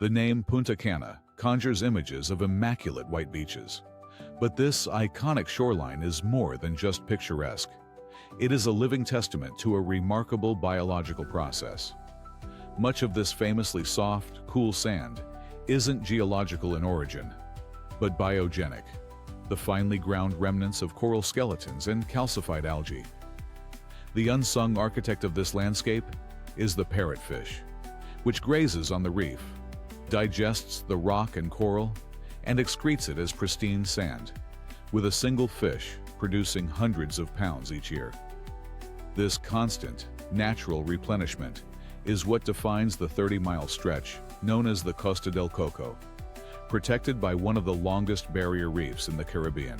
The name Punta Cana conjures images of immaculate white beaches. But this iconic shoreline is more than just picturesque. It is a living testament to a remarkable biological process. Much of this famously soft, cool sand isn't geological in origin, but biogenic, the finely ground remnants of coral skeletons and calcified algae. The unsung architect of this landscape is the parrotfish, which grazes on the reef, digests the rock and coral, and excretes it as pristine sand, with a single fish producing hundreds of pounds each year. This constant, natural replenishment is what defines the 30-mile stretch known as the Costa del Coco, protected by one of the longest barrier reefs in the Caribbean.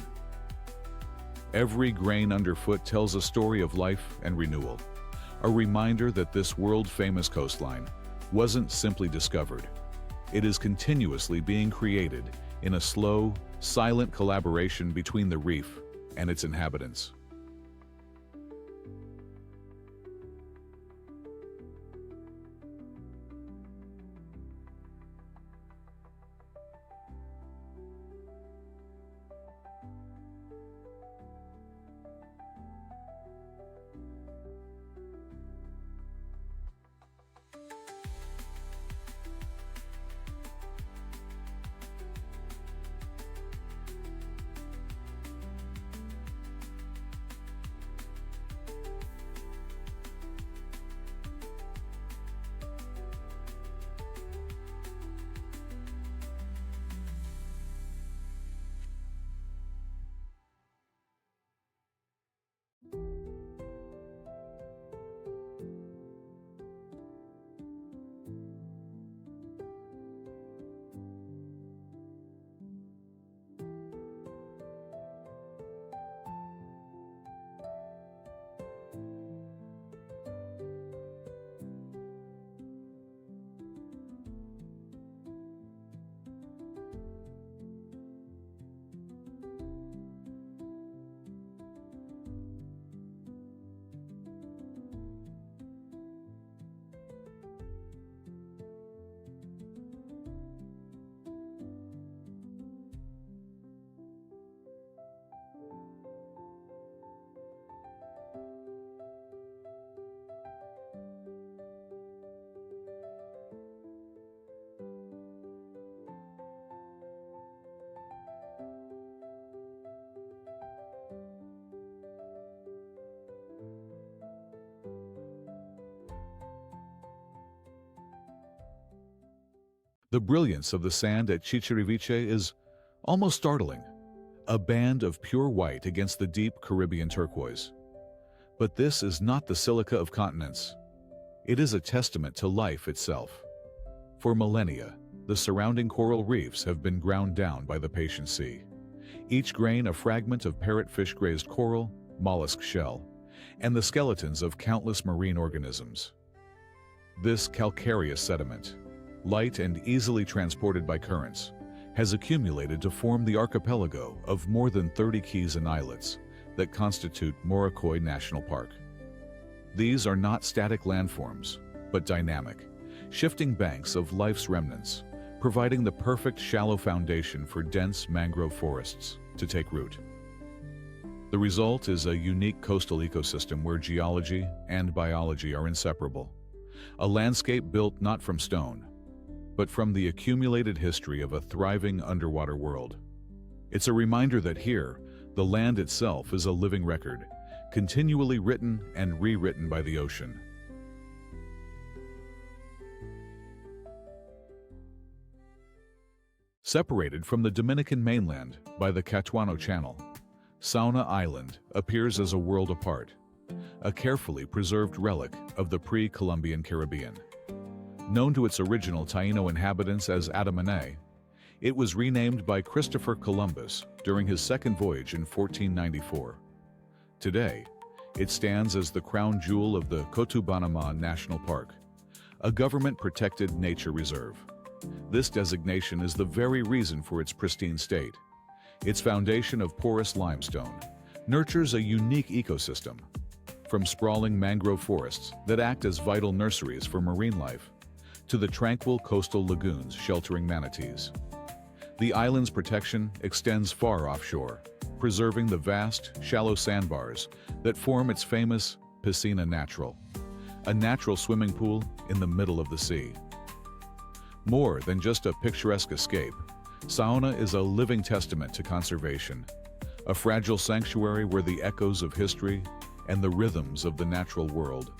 Every grain underfoot tells a story of life and renewal, a reminder that this world-famous coastline wasn't simply discovered. It is continuously being created in a slow, silent collaboration between the reef and its inhabitants. The brilliance of the sand at Chichiriviche is almost startling, a band of pure white against the deep Caribbean turquoise. But this is not the silica of continents. It is a testament to life itself. For millennia, the surrounding coral reefs have been ground down by the patient sea, each grain a fragment of parrotfish-grazed coral, mollusk shell, and the skeletons of countless marine organisms. This calcareous sediment, light and easily transported by currents, has accumulated to form the archipelago of more than 30 keys and islets that constitute Moroccoy National Park. These are not static landforms, but dynamic, shifting banks of life's remnants, providing the perfect shallow foundation for dense mangrove forests to take root. The result is a unique coastal ecosystem where geology and biology are inseparable, a landscape built not from stone, but from the accumulated history of a thriving underwater world. It's a reminder that here, the land itself is a living record, continually written and rewritten by the ocean. Separated from the Dominican mainland by the Catuano Channel, Sauna Island appears as a world apart, a carefully preserved relic of the pre-Columbian Caribbean. Known to its original Taino inhabitants as Adamanae, it was renamed by Christopher Columbus during his second voyage in 1494. Today, it stands as the crown jewel of the Cotubanamá National Park, a government-protected nature reserve. This designation is the very reason for its pristine state. Its foundation of porous limestone nurtures a unique ecosystem, from sprawling mangrove forests that act as vital nurseries for marine life, to the tranquil coastal lagoons sheltering manatees. The island's protection extends far offshore, preserving the vast, shallow sandbars that form its famous Piscina Natural, a natural swimming pool in the middle of the sea. More than just a picturesque escape, Saona is a living testament to conservation, a fragile sanctuary where the echoes of history and the rhythms of the natural world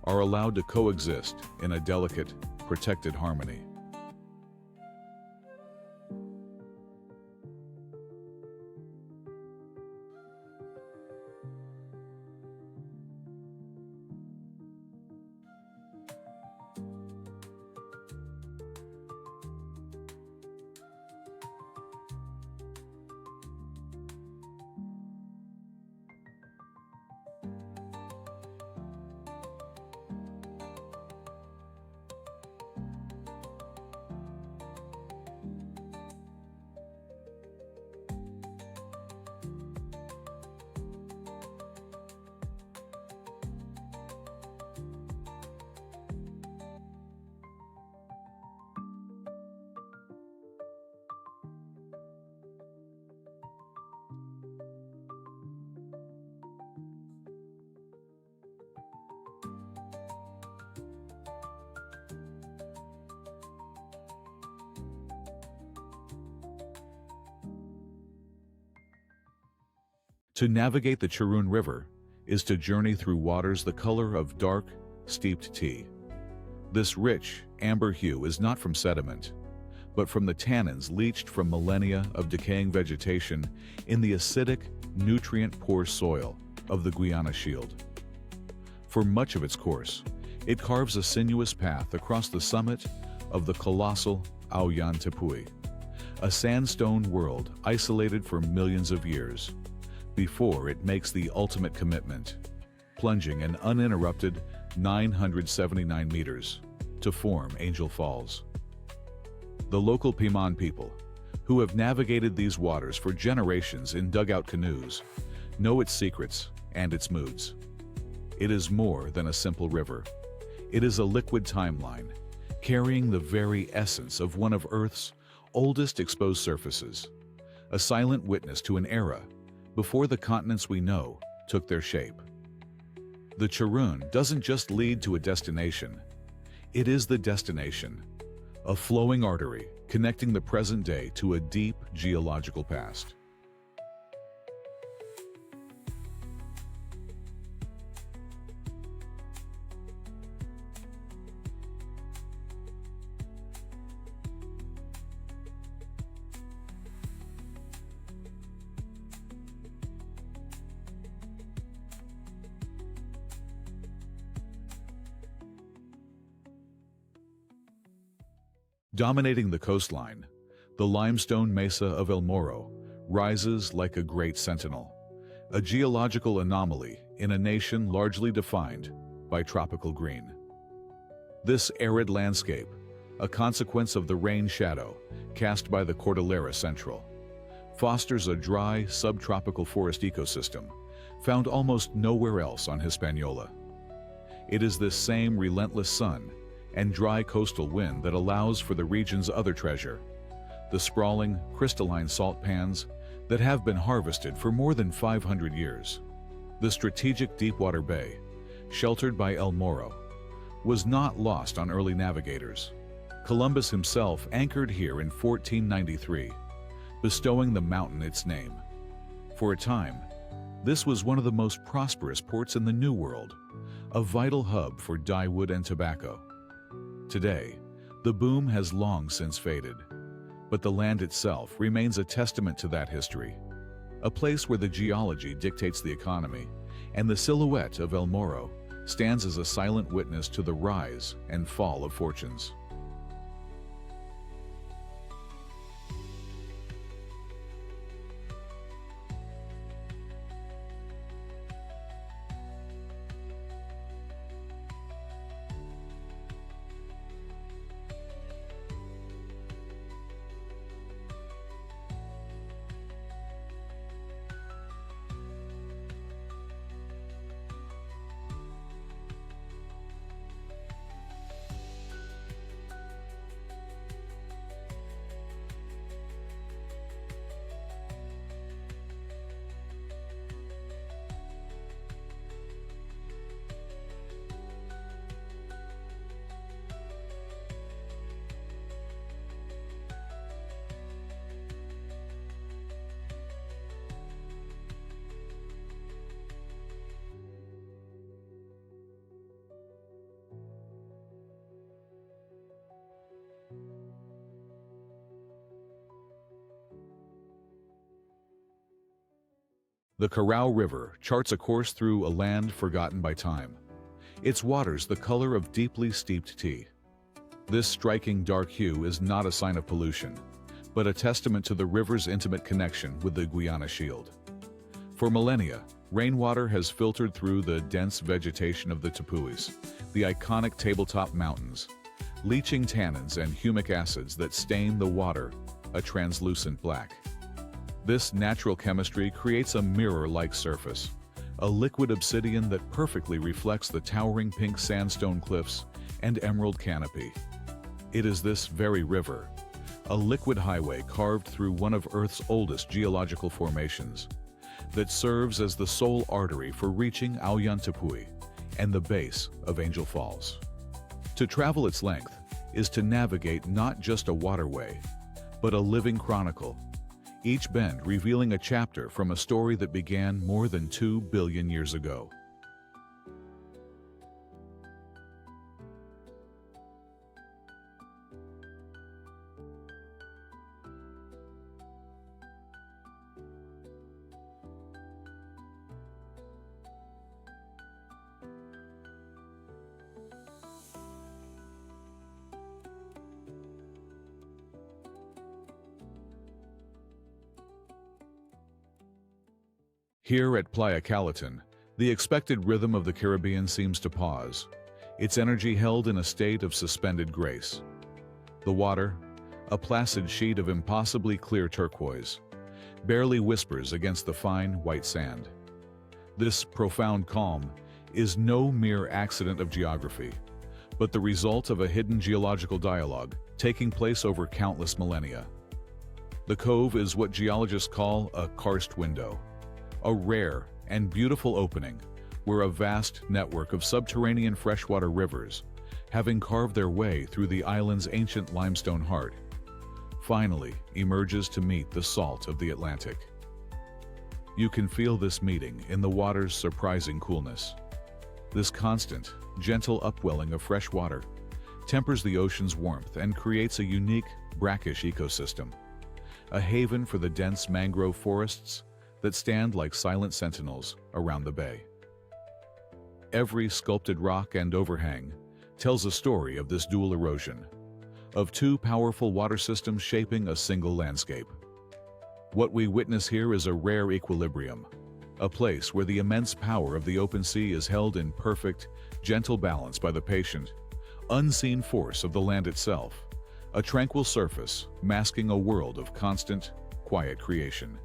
are allowed to coexist in a delicate, protected harmony. To navigate the Charun River is to journey through waters the color of dark, steeped tea. This rich, amber hue is not from sediment, but from the tannins leached from millennia of decaying vegetation in the acidic, nutrient-poor soil of the Guiana Shield. For much of its course, it carves a sinuous path across the summit of the colossal Auyan Tepui, a sandstone world isolated for millions of years, before it makes the ultimate commitment, plunging an uninterrupted 979 meters to form Angel Falls. The local Piman people, who have navigated these waters for generations in dugout canoes, know its secrets and its moods. It is more than a simple river. It is a liquid timeline, carrying the very essence of one of Earth's oldest exposed surfaces, a silent witness to an era before the continents we know took their shape. The Charun doesn't just lead to a destination, it is the destination, a flowing artery connecting the present day to a deep geological past. Dominating the coastline, the limestone mesa of El Morro rises like a great sentinel, a geological anomaly in a nation largely defined by tropical green. This arid landscape, a consequence of the rain shadow cast by the Cordillera Central, fosters a dry subtropical forest ecosystem found almost nowhere else on Hispaniola. It is this same relentless sun and dry coastal wind that allows for the region's other treasure, the sprawling, crystalline salt pans that have been harvested for more than 500 years. The strategic deepwater bay, sheltered by El Morro, was not lost on early navigators. Columbus himself anchored here in 1493, bestowing the mountain its name. For a time, this was one of the most prosperous ports in the New World, a vital hub for dyewood and tobacco. Today, the boom has long since faded, but the land itself remains a testament to that history, a place where the geology dictates the economy, and the silhouette of El Morro stands as a silent witness to the rise and fall of fortunes. The Carao River charts a course through a land forgotten by time, its waters the color of deeply steeped tea. This striking dark hue is not a sign of pollution, but a testament to the river's intimate connection with the Guiana Shield. For millennia, rainwater has filtered through the dense vegetation of the Tepuis, the iconic tabletop mountains, leaching tannins and humic acids that stain the water a translucent black. This natural chemistry creates a mirror-like surface, a liquid obsidian that perfectly reflects the towering pink sandstone cliffs and emerald canopy. It is this very river, a liquid highway carved through one of Earth's oldest geological formations, that serves as the sole artery for reaching Ollantaytambo and the base of Angel Falls. To travel its length is to navigate not just a waterway, but a living chronicle, each bend revealing a chapter from a story that began more than 2 billion years ago. Here at Playa Calatin, the expected rhythm of the Caribbean seems to pause, its energy held in a state of suspended grace. The water, a placid sheet of impossibly clear turquoise, barely whispers against the fine white sand. This profound calm is no mere accident of geography, but the result of a hidden geological dialogue taking place over countless millennia. The cove is what geologists call a karst window, a rare and beautiful opening where a vast network of subterranean freshwater rivers, having carved their way through the island's ancient limestone heart, finally emerges to meet the salt of the Atlantic. You can feel this meeting in the water's surprising coolness. This constant, gentle upwelling of fresh water tempers the ocean's warmth and creates a unique, brackish ecosystem, a haven for the dense mangrove forests that stand like silent sentinels around the bay. Every sculpted rock and overhang tells a story of this dual erosion, of two powerful water systems shaping a single landscape. What we witness here is a rare equilibrium, a place where the immense power of the open sea is held in perfect, gentle balance by the patient, unseen force of the land itself, a tranquil surface masking a world of constant, quiet creation.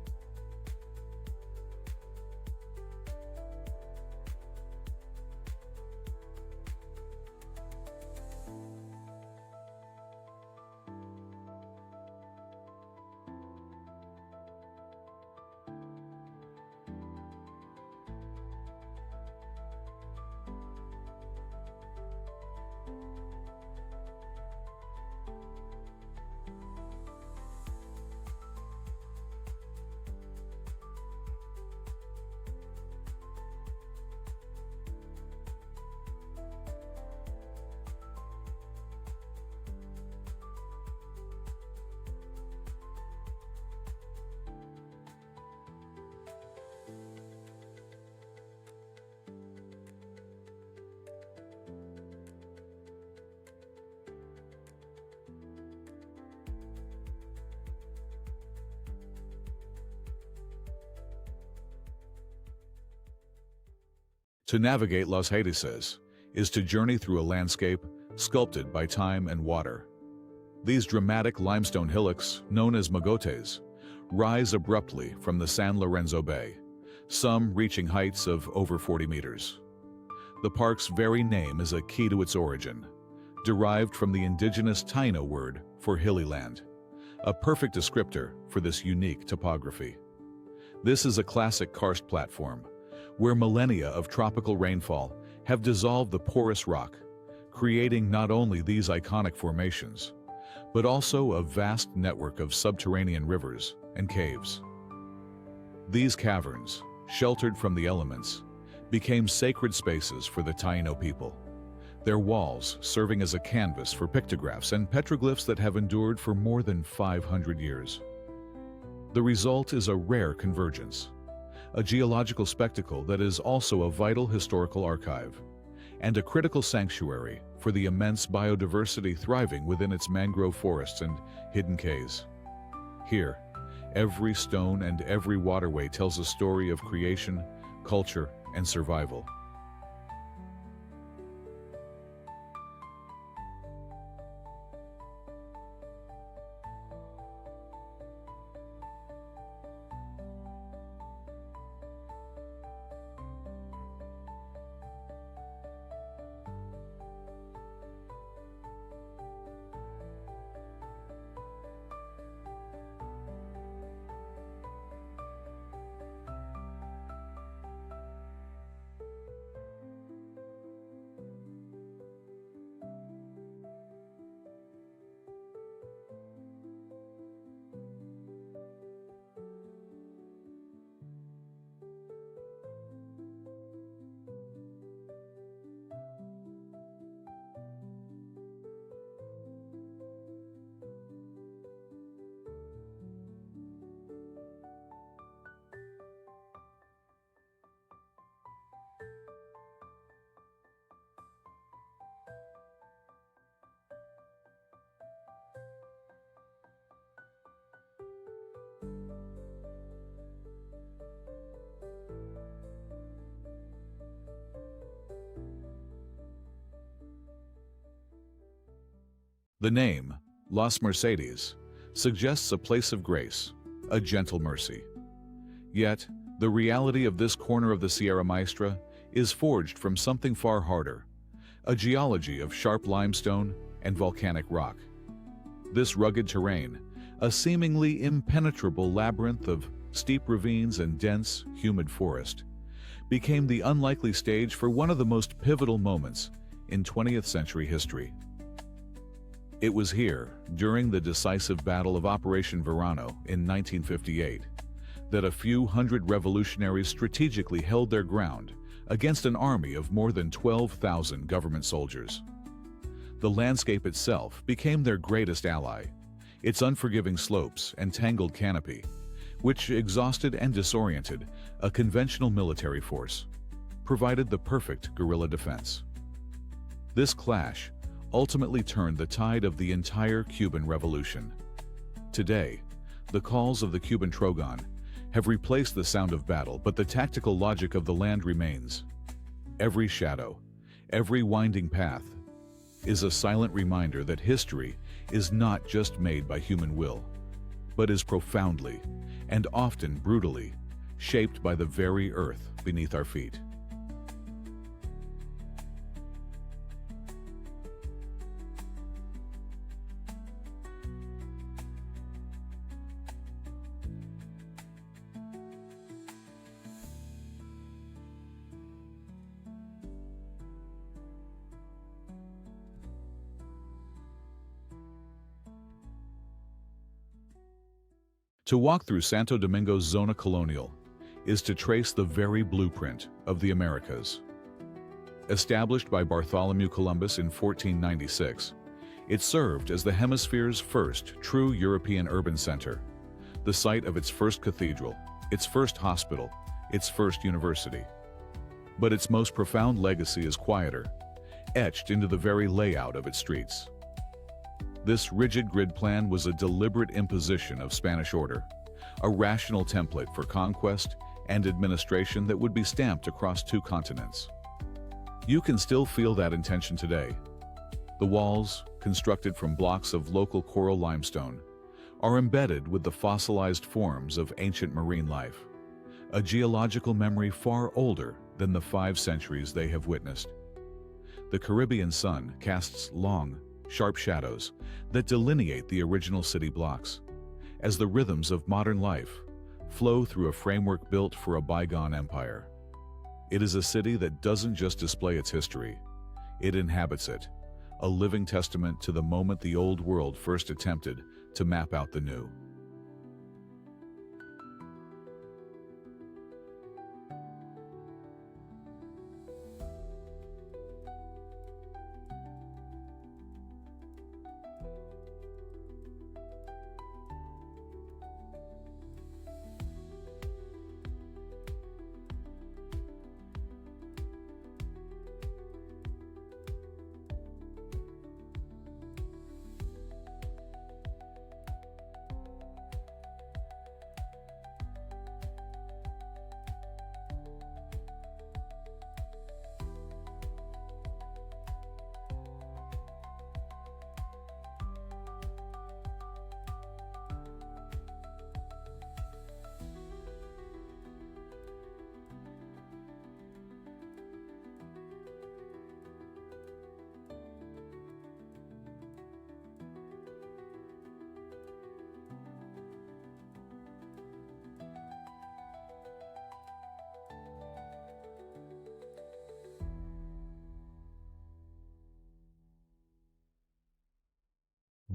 To navigate Los Hades is to journey through a landscape sculpted by time and water. These dramatic limestone hillocks, known as mogotes, rise abruptly from the San Lorenzo Bay, some reaching heights of over 40 meters. The park's very name is a key to its origin, derived from the indigenous Taino word for hilly land, a perfect descriptor for this unique topography. This is a classic karst platform, where millennia of tropical rainfall have dissolved the porous rock, creating not only these iconic formations, but also a vast network of subterranean rivers and caves. These caverns, sheltered from the elements, became sacred spaces for the Taino people, their walls serving as a canvas for pictographs and petroglyphs that have endured for more than 500 years. The result is a rare convergence, a geological spectacle that is also a vital historical archive, and a critical sanctuary for the immense biodiversity thriving within its mangrove forests and hidden caves. Here, every stone and every waterway tells a story of creation, culture, and survival. The name, Las Mercedes, suggests a place of grace, a gentle mercy. Yet, the reality of this corner of the Sierra Maestra is forged from something far harder, a geology of sharp limestone and volcanic rock. This rugged terrain, a seemingly impenetrable labyrinth of steep ravines and dense, humid forest, became the unlikely stage for one of the most pivotal moments in 20th century history. It was here, during the decisive Battle of Operation Verano in 1958, that a few hundred revolutionaries strategically held their ground against an army of more than 12,000 government soldiers. The landscape itself became their greatest ally, its unforgiving slopes and tangled canopy, which exhausted and disoriented a conventional military force, provided the perfect guerrilla defense. This clash ultimately turned the tide of the entire Cuban Revolution. Today, the calls of the Cuban Trogon have replaced the sound of battle, but the tactical logic of the land remains. Every shadow, every winding path, is a silent reminder that history is not just made by human will, but is profoundly, and often brutally, shaped by the very earth beneath our feet. To walk through Santo Domingo's Zona Colonial is to trace the very blueprint of the Americas. Established by Bartholomew Columbus in 1496, it served as the hemisphere's first true European urban center, the site of its first cathedral, its first hospital, its first university. But its most profound legacy is quieter, etched into the very layout of its streets. This rigid grid plan was a deliberate imposition of Spanish order, a rational template for conquest and administration that would be stamped across 2 continents. You can still feel that intention today. The walls, constructed from blocks of local coral limestone, are embedded with the fossilized forms of ancient marine life, a geological memory far older than the 5 centuries they have witnessed. The Caribbean sun casts long, sharp shadows that delineate the original city blocks, as the rhythms of modern life flow through a framework built for a bygone empire. It is a city that doesn't just display its history, it inhabits it, a living testament to the moment the old world first attempted to map out the new.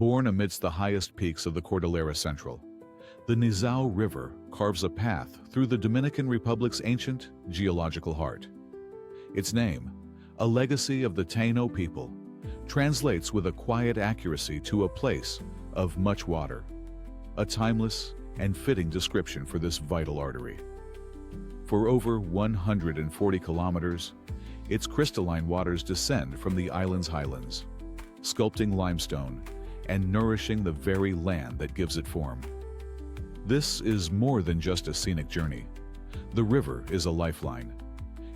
Born amidst the highest peaks of the Cordillera Central, the Nizao River carves a path through the Dominican Republic's ancient geological heart. Its name, a legacy of the Taino people, translates with a quiet accuracy to a place of much water, a timeless and fitting description for this vital artery. For over 140 kilometers, its crystalline waters descend from the island's highlands, sculpting limestone and nourishing the very land that gives it form. This is more than just a scenic journey. The river is a lifeline.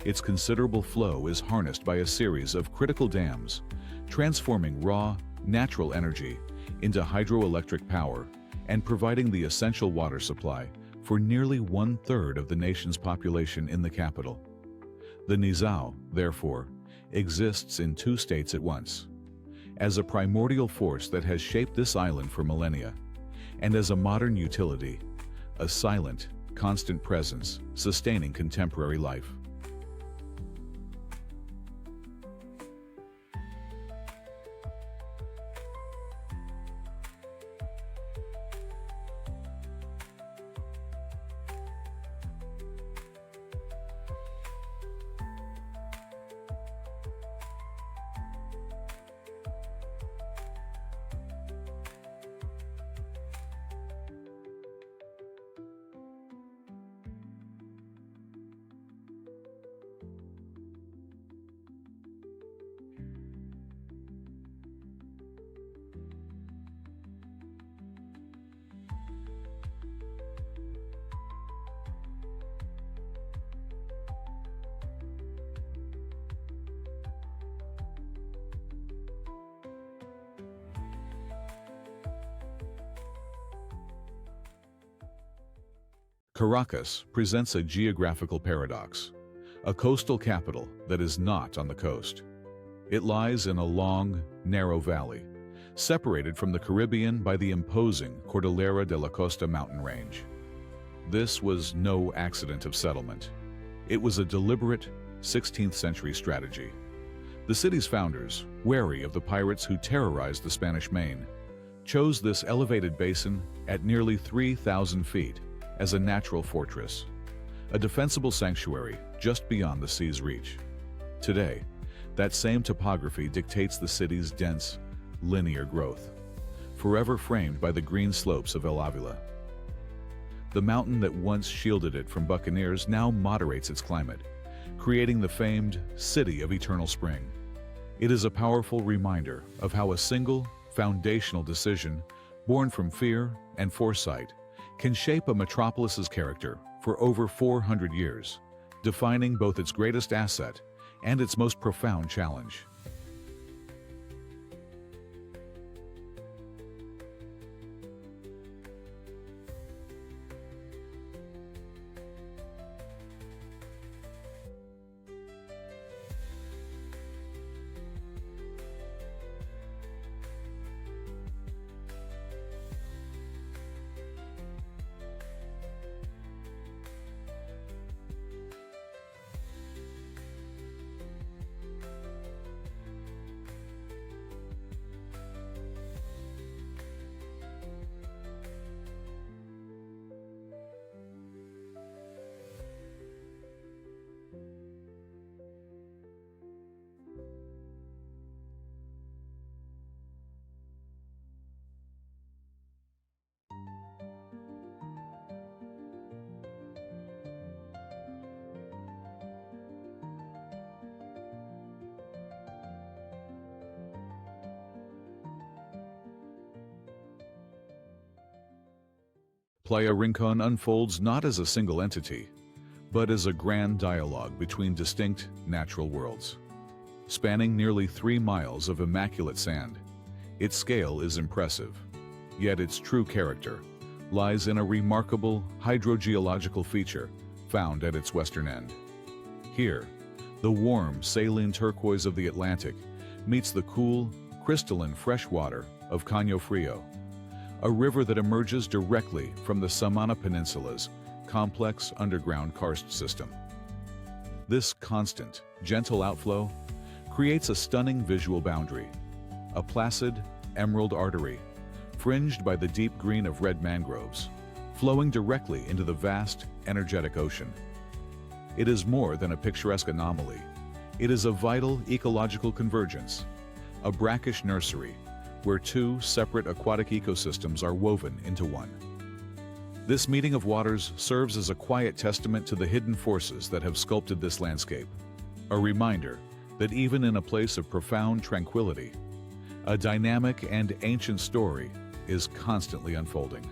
Its considerable flow is harnessed by a series of critical dams, transforming raw, natural energy into hydroelectric power and providing the essential water supply for nearly 1/3 of the nation's population in the capital. The Nizao, therefore, exists in two states at once, as a primordial force that has shaped this island for millennia, and as a modern utility, a silent, constant presence sustaining contemporary life. Caracas presents a geographical paradox, a coastal capital that is not on the coast. It lies in a long, narrow valley, separated from the Caribbean by the imposing Cordillera de la Costa mountain range. This was no accident of settlement. It was a deliberate 16th century strategy. The city's founders, wary of the pirates who terrorized the Spanish Main, chose this elevated basin at nearly 3,000 feet as a natural fortress, a defensible sanctuary just beyond the sea's reach. Today, that same topography dictates the city's dense, linear growth, forever framed by the green slopes of El Avila. The mountain that once shielded it from buccaneers now moderates its climate, creating the famed City of Eternal Spring. It is a powerful reminder of how a single, foundational decision, born from fear and foresight, can shape a metropolis's character for over 400 years, defining both its greatest asset and its most profound challenge. Playa Rincon unfolds not as a single entity, but as a grand dialogue between distinct natural worlds. Spanning nearly 3 miles of immaculate sand, its scale is impressive, yet its true character lies in a remarkable hydrogeological feature found at its western end. Here, the warm, saline turquoise of the Atlantic meets the cool, crystalline fresh water of Caño Frio, a river that emerges directly from the Samana Peninsula's complex underground karst system. This constant, gentle outflow creates a stunning visual boundary, a placid, emerald artery fringed by the deep green of red mangroves, flowing directly into the vast, energetic ocean. It is more than a picturesque anomaly. It is a vital ecological convergence, a brackish nursery where two separate aquatic ecosystems are woven into one. This meeting of waters serves as a quiet testament to the hidden forces that have sculpted this landscape, a reminder that even in a place of profound tranquility, a dynamic and ancient story is constantly unfolding.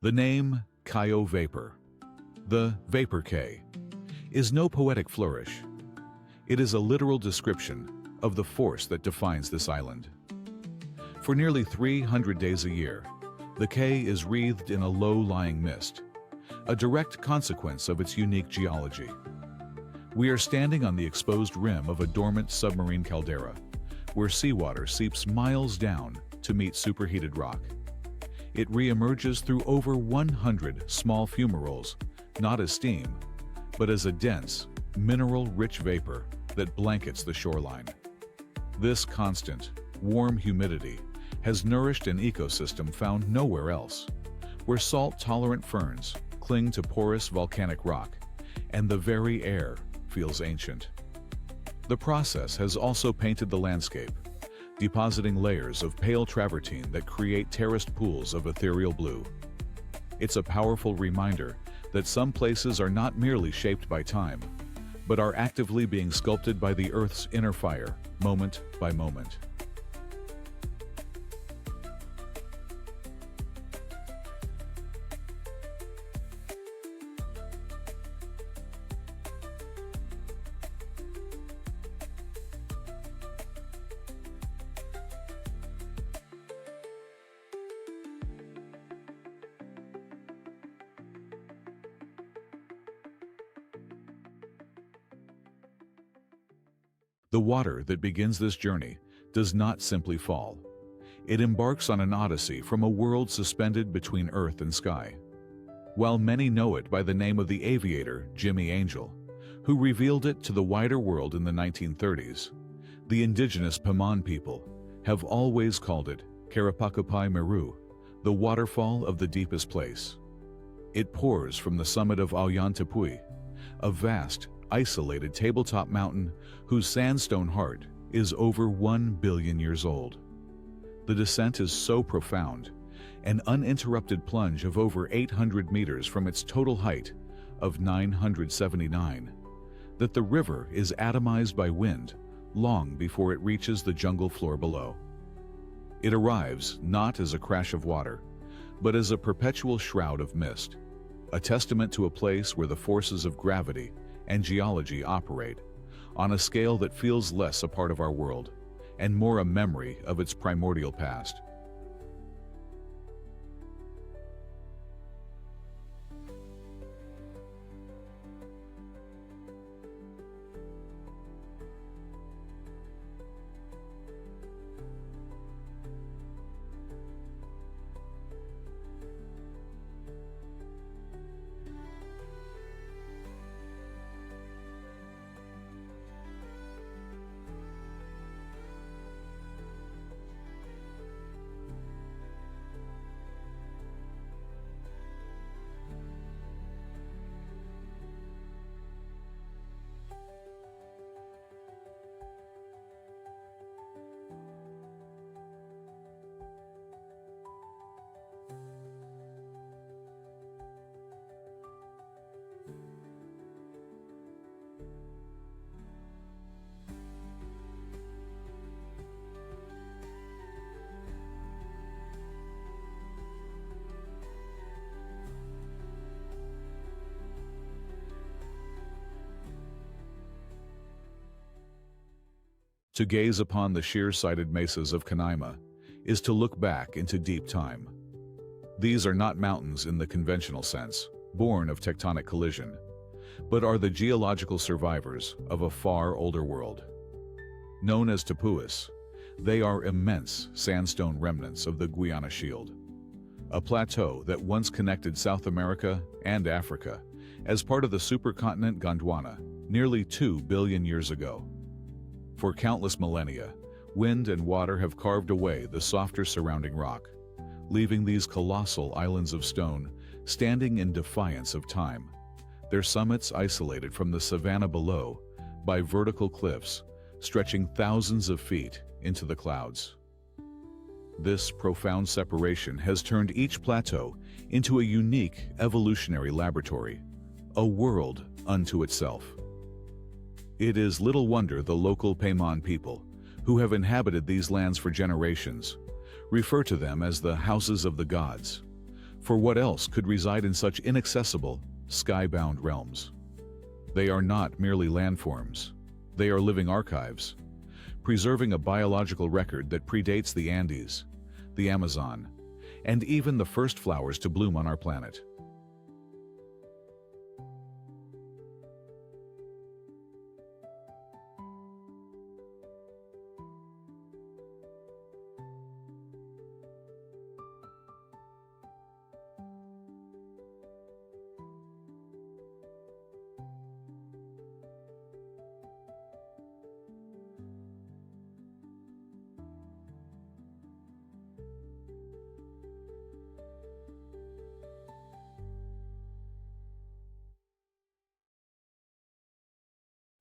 The name Cayo Vapor, the Vapor Cay, is no poetic flourish. It is a literal description of the force that defines this island. For nearly 300 days a year, the cay is wreathed in a low-lying mist, a direct consequence of its unique geology. We are standing on the exposed rim of a dormant submarine caldera, where seawater seeps miles down to meet superheated rock. It re-emerges through over 100 small fumaroles, not as steam, but as a dense, mineral-rich vapor that blankets the shoreline. This constant, warm humidity has nourished an ecosystem found nowhere else, where salt-tolerant ferns cling to porous volcanic rock, and the very air feels ancient. The process has also painted the landscape, depositing layers of pale travertine that create terraced pools of ethereal blue. It's a powerful reminder that some places are not merely shaped by time, but are actively being sculpted by the Earth's inner fire, moment by moment. The water that begins this journey does not simply fall. It embarks on an odyssey from a world suspended between earth and sky. While many know it by the name of the aviator Jimmy Angel, who revealed it to the wider world in the 1930s, the indigenous Paman people have always called it Karapakupai Meru, the waterfall of the deepest place. It pours from the summit of Ollantaytambo, a vast, isolated tabletop mountain whose sandstone heart is over 1 billion years old. The descent is so profound, an uninterrupted plunge of over 800 meters from its total height of 979, that the river is atomized by wind long before it reaches the jungle floor below. It arrives not as a crash of water, but as a perpetual shroud of mist, a testament to a place where the forces of gravity and geology operate on a scale that feels less a part of our world and more a memory of its primordial past. To gaze upon the sheer-sided mesas of Canaima is to look back into deep time. These are not mountains in the conventional sense, born of tectonic collision, but are the geological survivors of a far older world. Known as tapuas, they are immense sandstone remnants of the Guiana Shield, a plateau that once connected South America and Africa as part of the supercontinent Gondwana nearly 2 billion years ago. For countless millennia, wind and water have carved away the softer surrounding rock, leaving these colossal islands of stone standing in defiance of time, their summits isolated from the savanna below by vertical cliffs stretching thousands of feet into the clouds. This profound separation has turned each plateau into a unique evolutionary laboratory, a world unto itself. It is little wonder the local Paiman people, who have inhabited these lands for generations, refer to them as the houses of the gods. For what else could reside in such inaccessible, sky-bound realms? They are not merely landforms. They are living archives, preserving a biological record that predates the Andes, the Amazon, and even the first flowers to bloom on our planet.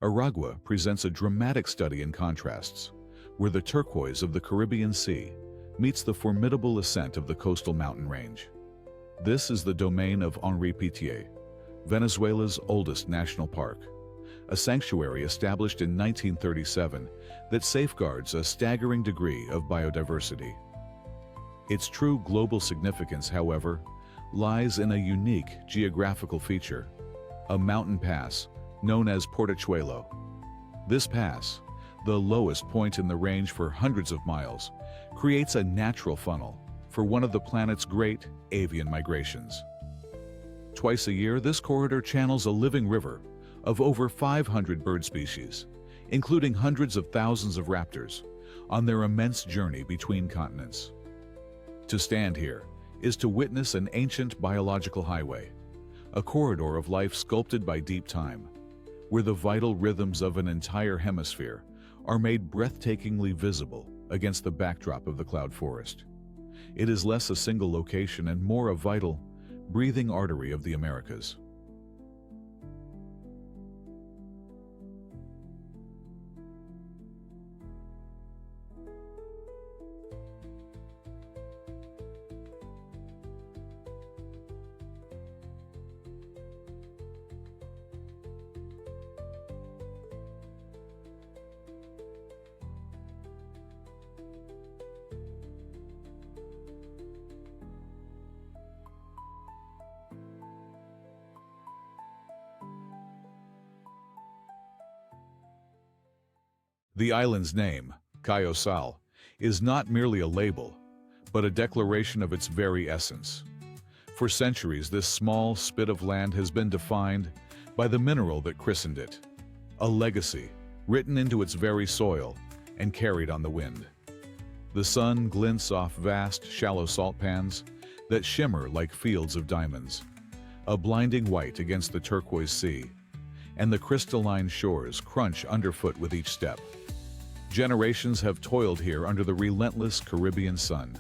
Aragua presents a dramatic study in contrasts, where the turquoise of the Caribbean Sea meets the formidable ascent of the coastal mountain range. This is the domain of Henri Pittier, Venezuela's oldest national park, a sanctuary established in 1937 that safeguards a staggering degree of biodiversity. Its true global significance, however, lies in a unique geographical feature, a mountain pass known as Portachuelo. This pass, the lowest point in the range for hundreds of miles, creates a natural funnel for one of the planet's great avian migrations. Twice a year, this corridor channels a living river of over 500 bird species, including hundreds of thousands of raptors, on their immense journey between continents. To stand here is to witness an ancient biological highway, a corridor of life sculpted by deep time, where the vital rhythms of an entire hemisphere are made breathtakingly visible against the backdrop of the cloud forest. It is less a single location and more a vital, breathing artery of the Americas. The island's name, Cayo Sal, is not merely a label, but a declaration of its very essence. For centuries, this small spit of land has been defined by the mineral that christened it, a legacy written into its very soil and carried on the wind. The sun glints off vast, shallow salt pans that shimmer like fields of diamonds, a blinding white against the turquoise sea, and the crystalline shores crunch underfoot with each step. Generations have toiled here under the relentless Caribbean sun,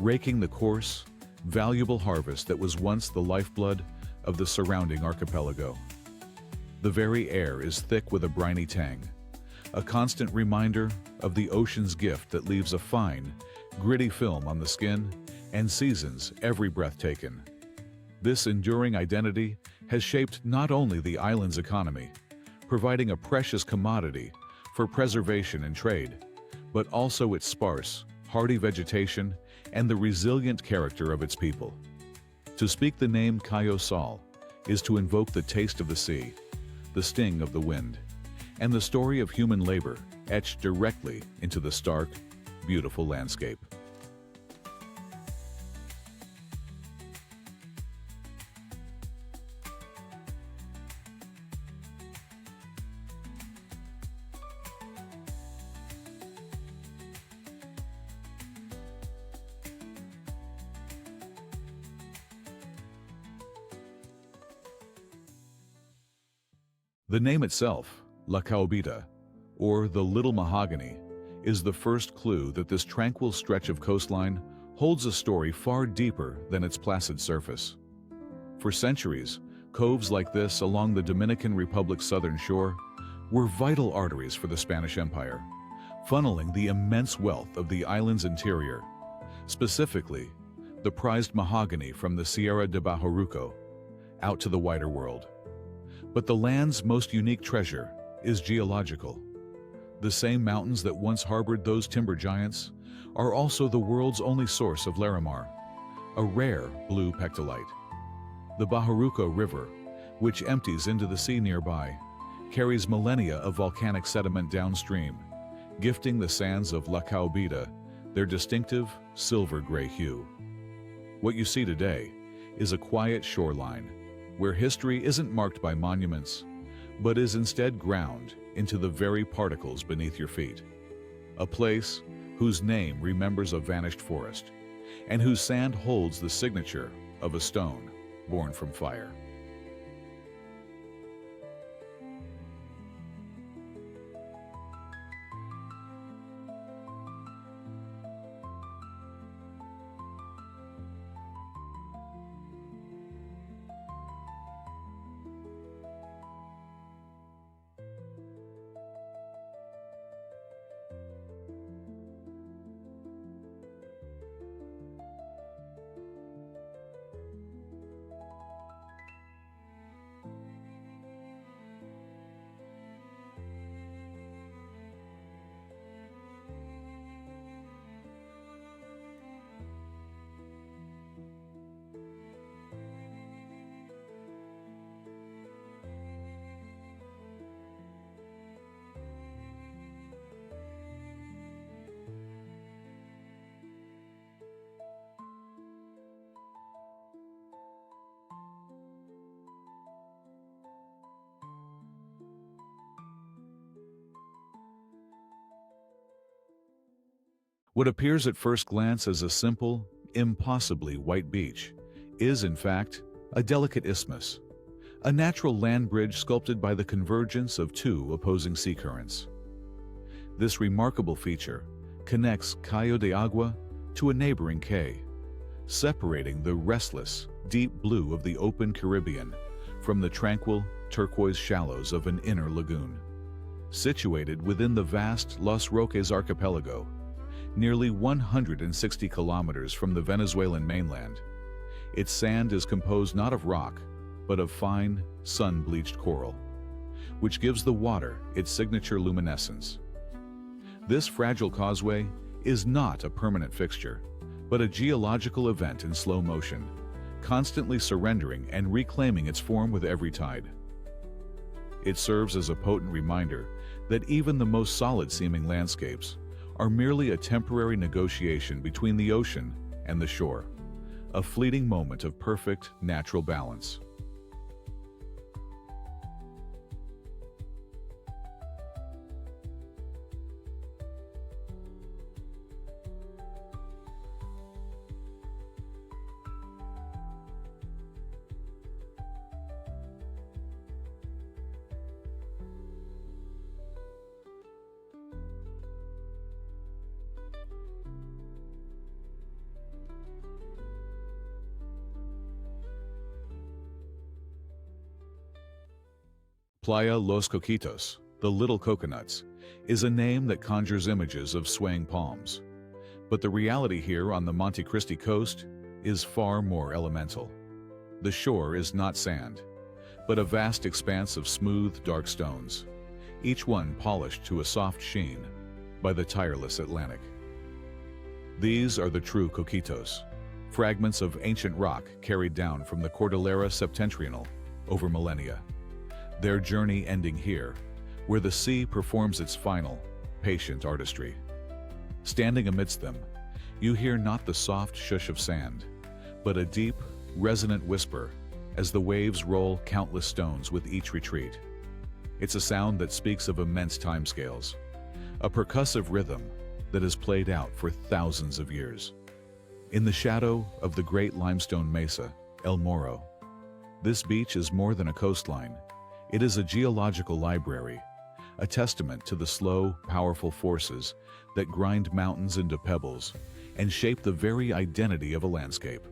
raking the coarse, valuable harvest that was once the lifeblood of the surrounding archipelago. The very air is thick with a briny tang, a constant reminder of the ocean's gift that leaves a fine, gritty film on the skin and seasons every breath taken. This enduring identity has shaped not only the island's economy, providing a precious commodity for preservation and trade, but also its sparse, hardy vegetation and the resilient character of its people. To speak the name Cayo Sal is to invoke the taste of the sea, the sting of the wind, and the story of human labor etched directly into the stark, beautiful landscape. The name itself, La Caobita, or the Little Mahogany, is the first clue that this tranquil stretch of coastline holds a story far deeper than its placid surface. For centuries, coves like this along the Dominican Republic's southern shore were vital arteries for the Spanish Empire, funneling the immense wealth of the island's interior, specifically the prized mahogany from the Sierra de Bajoruco, out to the wider world. But the land's most unique treasure is geological. The same mountains that once harbored those timber giants are also the world's only source of larimar, a rare blue pectolite. The Bajoruco River, which empties into the sea nearby, carries millennia of volcanic sediment downstream, gifting the sands of La Caobita their distinctive silver-gray hue. What you see today is a quiet shoreline where history isn't marked by monuments, but is instead ground into the very particles beneath your feet. A place whose name remembers a vanished forest, and whose sand holds the signature of a stone born from fire. What appears at first glance as a simple, impossibly white beach is, in fact, a delicate isthmus, a natural land bridge sculpted by the convergence of two opposing sea currents. This remarkable feature connects Cayo de Agua to a neighboring cay, separating the restless, deep blue of the open Caribbean from the tranquil, turquoise shallows of an inner lagoon. Situated within the vast Los Roques archipelago, nearly 160 kilometers from the Venezuelan mainland, its sand is composed not of rock, but of fine, sun-bleached coral, which gives the water its signature luminescence. This fragile causeway is not a permanent fixture, but a geological event in slow motion, constantly surrendering and reclaiming its form with every tide. It serves as a potent reminder that even the most solid-seeming landscapes are merely a temporary negotiation between the ocean and the shore, a fleeting moment of perfect natural balance. Playa Los Coquitos, the Little Coconuts, is a name that conjures images of swaying palms. But the reality here on the Monte Cristi coast is far more elemental. The shore is not sand, but a vast expanse of smooth, dark stones, each one polished to a soft sheen by the tireless Atlantic. These are the true coquitos, fragments of ancient rock carried down from the Cordillera Septentrional over millennia. Their journey ending here, where the sea performs its final, patient artistry. Standing amidst them, you hear not the soft shush of sand, but a deep, resonant whisper as the waves roll countless stones with each retreat. It's a sound that speaks of immense timescales, a percussive rhythm that has played out for thousands of years. In the shadow of the great limestone mesa, El Morro, this beach is more than a coastline. It is a geological library, a testament to the slow, powerful forces that grind mountains into pebbles and shape the very identity of a landscape.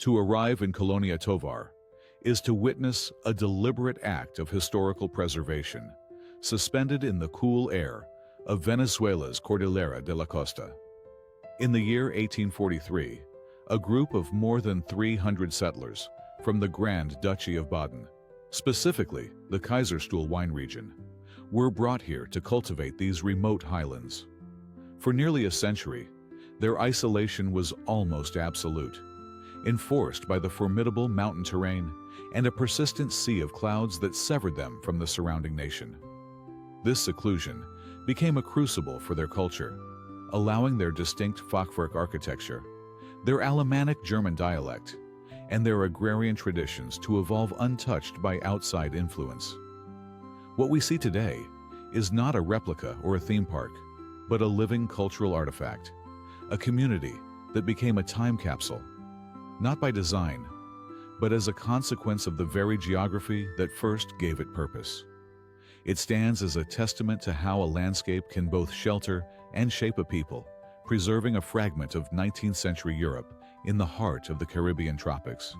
To arrive in Colonia Tovar is to witness a deliberate act of historical preservation, suspended in the cool air of Venezuela's Cordillera de la Costa. In the year 1843, a group of more than 300 settlers from the Grand Duchy of Baden, specifically the Kaiserstuhl wine region, were brought here to cultivate these remote highlands. For nearly a century, their isolation was almost absolute, enforced by the formidable mountain terrain and a persistent sea of clouds that severed them from the surrounding nation. This seclusion became a crucible for their culture, allowing their distinct Fachwerk architecture, their Alemannic German dialect, and their agrarian traditions to evolve untouched by outside influence. What we see today is not a replica or a theme park, but a living cultural artifact, a community that became a time capsule, not by design, but as a consequence of the very geography that first gave it purpose. It stands as a testament to how a landscape can both shelter and shape a people, preserving a fragment of 19th century Europe in the heart of the Caribbean tropics.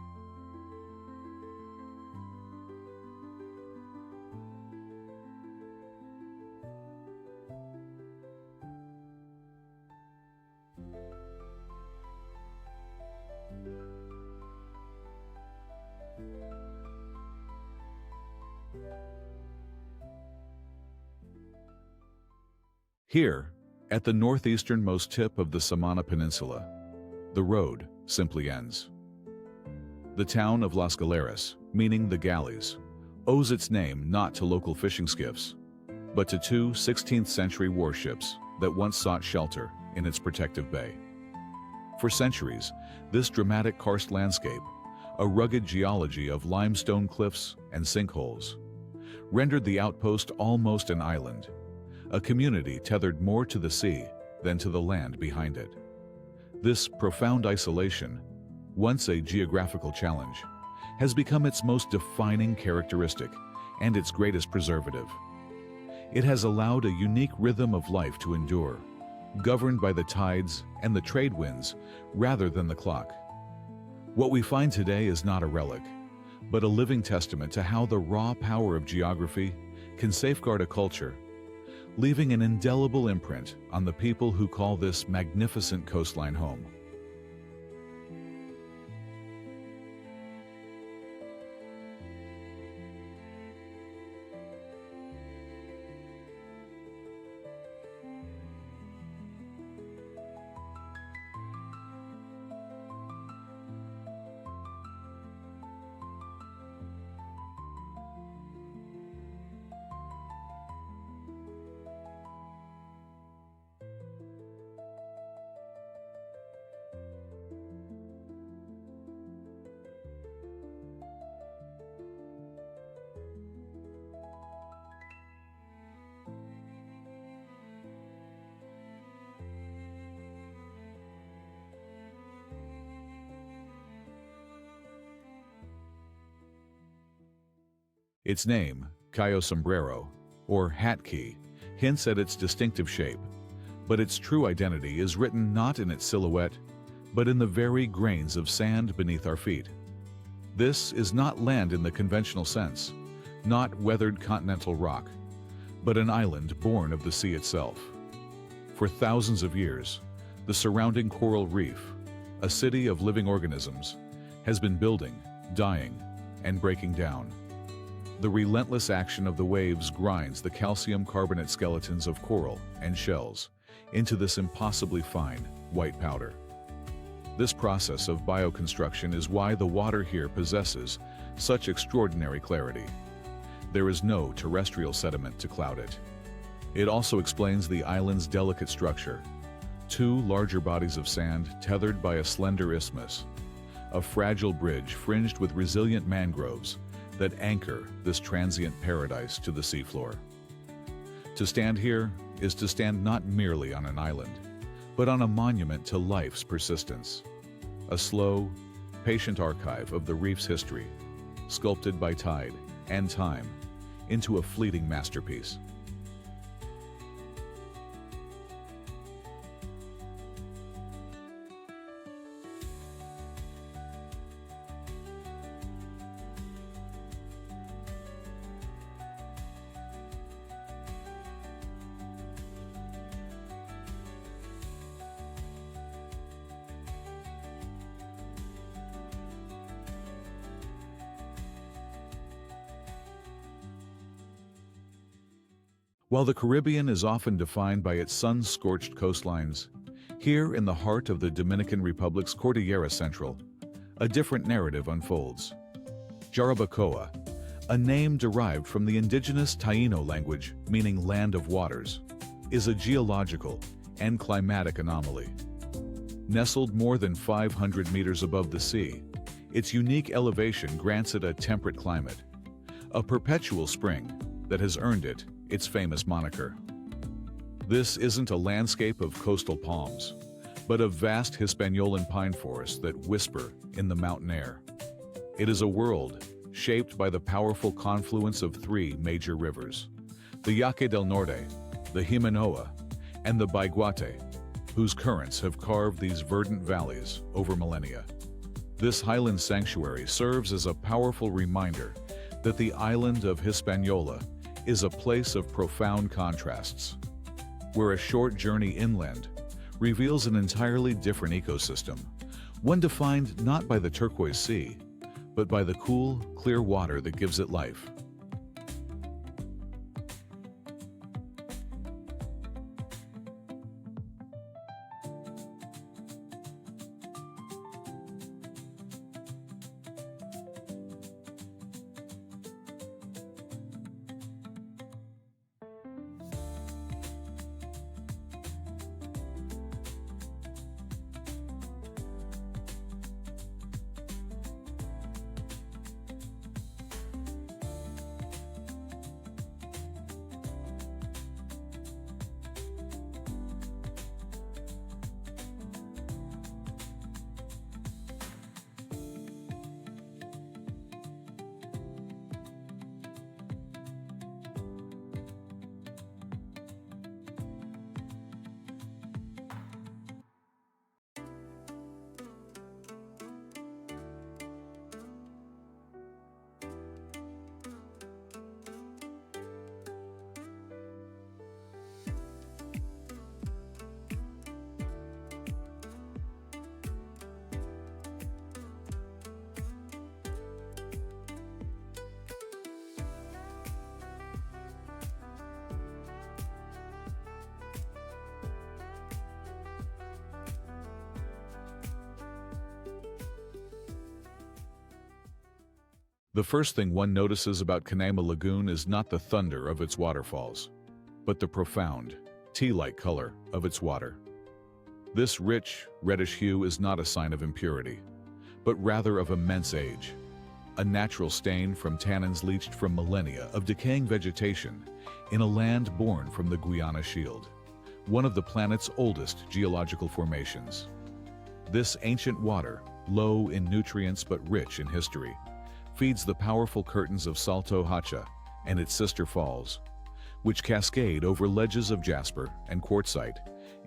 Here, at the northeasternmost tip of the Samana Peninsula, the road simply ends. The town of Las Galeras, meaning the galleys, owes its name not to local fishing skiffs, but to two 16th century warships that once sought shelter in its protective bay. For centuries, this dramatic karst landscape, a rugged geology of limestone cliffs and sinkholes, rendered the outpost almost an island, a community tethered more to the sea than to the land behind it. This profound isolation, once a geographical challenge, has become its most defining characteristic and its greatest preservative. It has allowed a unique rhythm of life to endure, governed by the tides and the trade winds rather than the clock. What we find today is not a relic, but a living testament to how the raw power of geography can safeguard a culture, leaving an indelible imprint on the people who call this magnificent coastline home. Its name, Cayo Sombrero, or Hat Key, hints at its distinctive shape, but its true identity is written not in its silhouette, but in the very grains of sand beneath our feet. This is not land in the conventional sense, not weathered continental rock, but an island born of the sea itself. For thousands of years, the surrounding coral reef, a city of living organisms, has been building, dying, and breaking down. The relentless action of the waves grinds the calcium carbonate skeletons of coral and shells into this impossibly fine, white powder. This process of bioconstruction is why the water here possesses such extraordinary clarity. There is no terrestrial sediment to cloud it. It also explains the island's delicate structure. Two larger bodies of sand tethered by a slender isthmus, a fragile bridge fringed with resilient mangroves that anchor this transient paradise to the seafloor. To stand here is to stand not merely on an island, but on a monument to life's persistence. A slow, patient archive of the reef's history, sculpted by tide and time into a fleeting masterpiece. While the Caribbean is often defined by its sun-scorched coastlines, here in the heart of the Dominican Republic's Cordillera Central, a different narrative unfolds. Jarabacoa, a name derived from the indigenous Taíno language meaning land of waters, is a geological and climatic anomaly. Nestled more than 500 meters above the sea, its unique elevation grants it a temperate climate, a perpetual spring that has earned it its famous moniker. This isn't a landscape of coastal palms, but a vast Hispaniolan pine forest that whisper in the mountain air. It is a world shaped by the powerful confluence of three major rivers, the Yaque del Norte, the Jimenoa, and the Baiguate, whose currents have carved these verdant valleys over millennia. This highland sanctuary serves as a powerful reminder that the island of Hispaniola is a place of profound contrasts, where a short journey inland reveals an entirely different ecosystem, one defined not by the turquoise sea, but by the cool, clear water that gives it life. The first thing one notices about Canaima Lagoon is not the thunder of its waterfalls, but the profound, tea-like color of its water. This rich, reddish hue is not a sign of impurity, but rather of immense age, a natural stain from tannins leached from millennia of decaying vegetation in a land born from the Guiana Shield, one of the planet's oldest geological formations. This ancient water, low in nutrients but rich in history, feeds the powerful curtains of Salto Hacha and its sister falls, which cascade over ledges of jasper and quartzite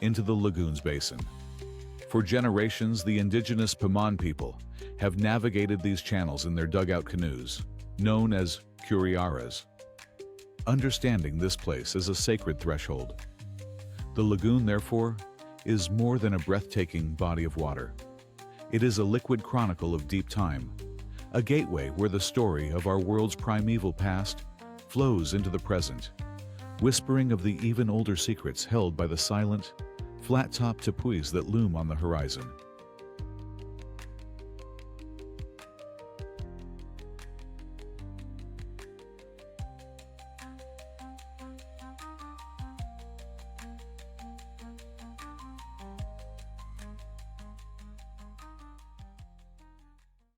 into the lagoon's basin. For generations, the indigenous Paman people have navigated these channels in their dugout canoes, known as curiaras. Understanding this place is a sacred threshold. The lagoon, therefore, is more than a breathtaking body of water. It is a liquid chronicle of deep time, a gateway where the story of our world's primeval past flows into the present, whispering of the even older secrets held by the silent, flat-topped tepuis that loom on the horizon.